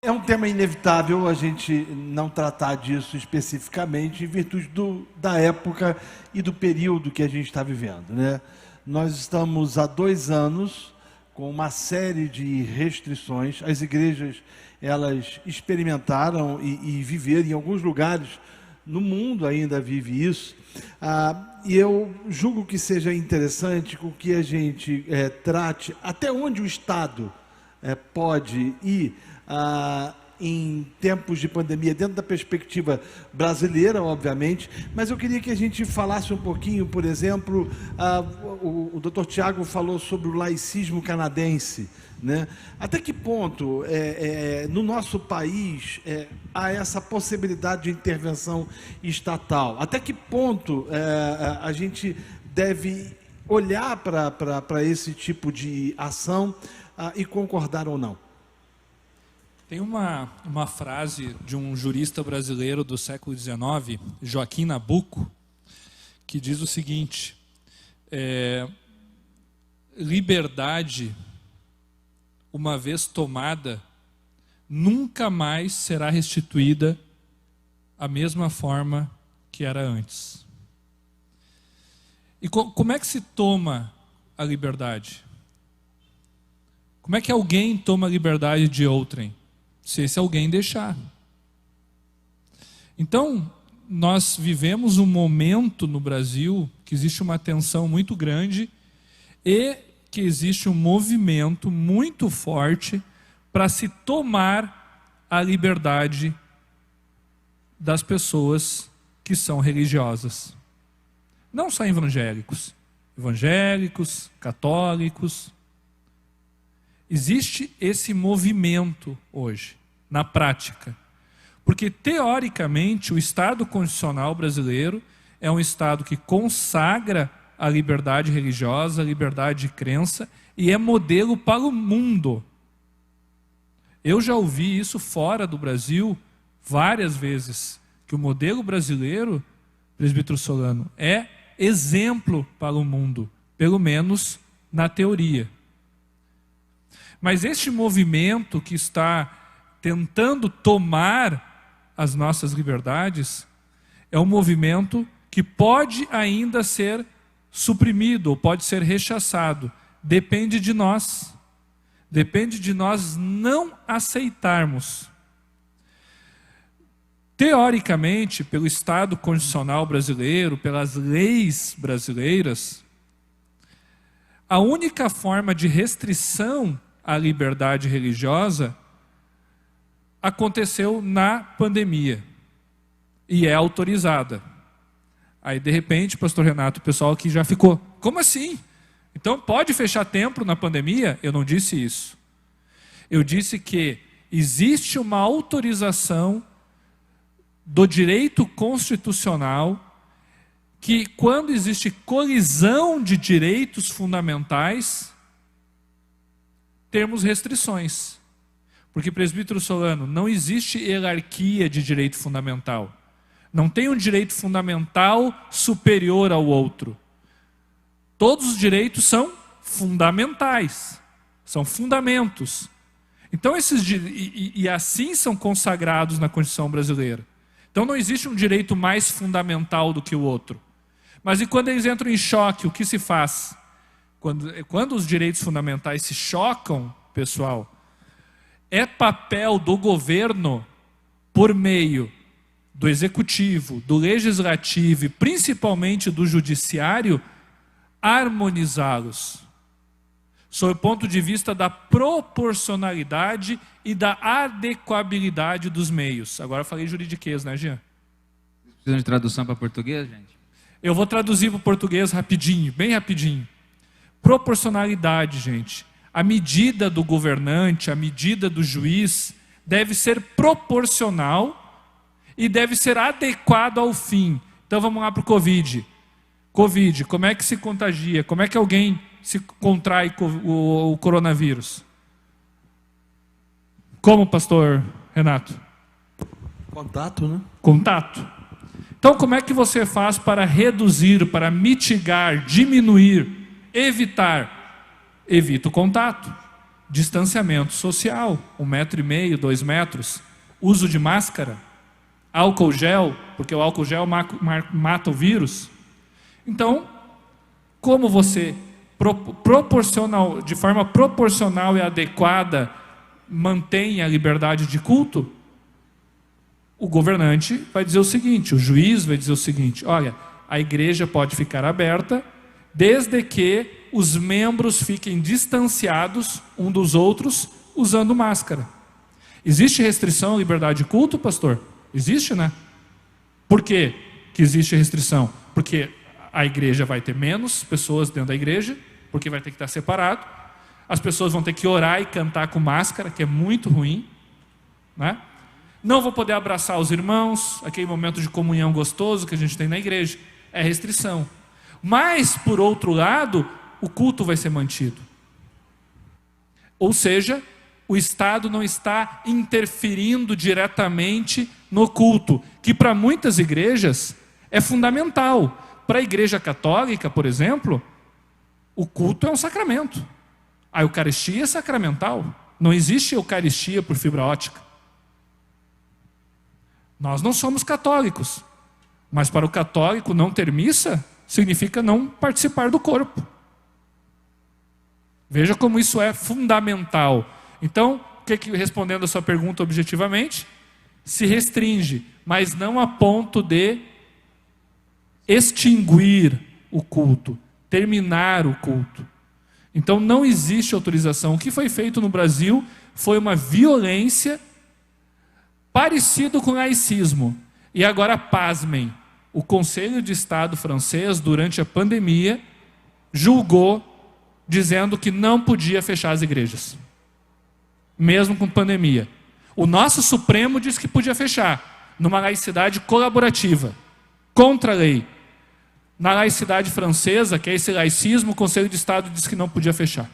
É um tema inevitável a gente não tratar disso especificamente em virtude da época e do período que a gente está vivendo, né? Nós estamos há 2 anos com uma série de restrições. As igrejas, elas experimentaram e viveram, em alguns lugares no mundo ainda vive isso. E eu julgo que seja interessante com que a gente trate até onde o Estado pode ir em tempos de pandemia, dentro da perspectiva brasileira, obviamente, mas eu queria que a gente falasse um pouquinho, por exemplo, o Dr. Tiago falou sobre o laicismo canadense, né? Até que ponto, no nosso país, há essa possibilidade de intervenção estatal? Até que ponto a gente deve olhar para esse tipo de ação e concordar ou não? Tem uma frase de um jurista brasileiro do século XIX, Joaquim Nabuco, que diz o seguinte: liberdade, uma vez tomada, nunca mais será restituída à mesma forma que era antes. E como é que se toma a liberdade? Como é que alguém toma a liberdade de outrem? Se esse alguém deixar. Então, nós vivemos um momento no Brasil que existe uma tensão muito grande e que existe um movimento muito forte para se tomar a liberdade das pessoas que são religiosas. Não só evangélicos, católicos. Existe esse movimento hoje, na prática. Porque, teoricamente, o Estado constitucional brasileiro é um Estado que consagra a liberdade religiosa, a liberdade de crença, e é modelo para o mundo. Eu já ouvi isso fora do Brasil várias vezes, que o modelo brasileiro, presbítero Solano, é exemplo para o mundo, pelo menos na teoria. Mas este movimento que está tentando tomar as nossas liberdades é um movimento que pode ainda ser suprimido ou pode ser rechaçado. Depende de nós. Depende de nós não aceitarmos. Teoricamente, pelo Estado constitucional brasileiro, pelas leis brasileiras, a única forma de restrição à liberdade religiosa aconteceu na pandemia e é autorizada. Aí, de repente, pastor Renato, o pessoal aqui já ficou: como assim? Então pode fechar templo na pandemia? Eu não disse isso. Eu disse que existe uma autorização do direito constitucional que, quando existe colisão de direitos fundamentais, termos restrições. Porque, presbítero Solano, não existe hierarquia de direito fundamental. Não tem um direito fundamental superior ao outro. Todos os direitos são fundamentais, são fundamentos. Então, e assim são consagrados na Constituição brasileira. Então não existe um direito mais fundamental do que o outro. Mas e quando eles entram em choque, o que se faz? Quando os direitos fundamentais se chocam, pessoal, é papel do governo, por meio do executivo, do legislativo e principalmente do judiciário, harmonizá-los, sob o ponto de vista da proporcionalidade e da adequabilidade dos meios. Agora eu falei juridiquês, né, Jean? Precisam de tradução para português, gente? Eu vou traduzir para o português rapidinho, bem rapidinho. Proporcionalidade, gente. A medida do governante, a medida do juiz deve ser proporcional e deve ser adequado ao fim. Então vamos lá para o Covid. Covid, como é que se contagia? Como é que alguém se contrai o coronavírus? Como, pastor Renato? Contato, né? Contato. Então, como é que você faz para reduzir, para mitigar, diminuir, evitar? Evita o contato. distanciamento social, 1,5 m, 2 metros, uso de máscara, álcool gel, porque o álcool gel mata o vírus. Então, como você de forma proporcional e adequada mantém a liberdade de culto, o governante vai dizer o seguinte, o juiz vai dizer o seguinte: olha, a igreja pode ficar aberta desde que os membros fiquem distanciados um dos outros usando máscara. Existe restrição à liberdade de culto, pastor? Existe, né? Por quê que existe restrição? Porque a igreja vai ter menos pessoas dentro da igreja, porque vai ter que estar separado. As pessoas vão ter que orar e cantar com máscara, que é muito ruim, né? Não vou poder abraçar os irmãos, aquele momento de comunhão gostoso que a gente tem na igreja. É restrição. Mas, por outro lado, o culto vai ser mantido. Ou seja, o Estado não está interferindo diretamente no culto, que para muitas igrejas é fundamental. Para a igreja católica, por exemplo, o culto é um sacramento. A Eucaristia é sacramental. Não existe Eucaristia por fibra ótica. Nós não somos católicos, mas para o católico não ter missa significa não participar do corpo. Veja como isso é fundamental. Então, respondendo a sua pergunta objetivamente, se restringe, mas não a ponto de extinguir o culto, terminar o culto. Então não existe autorização. O que foi feito no Brasil foi uma violência parecido com o laicismo. E agora, pasmem, o Conselho de Estado francês, durante a pandemia, julgou, dizendo que não podia fechar as igrejas, mesmo com pandemia. O nosso Supremo disse que podia fechar, numa laicidade colaborativa, contra a lei. Na laicidade francesa, que é esse laicismo, o Conselho de Estado disse que não podia fechar.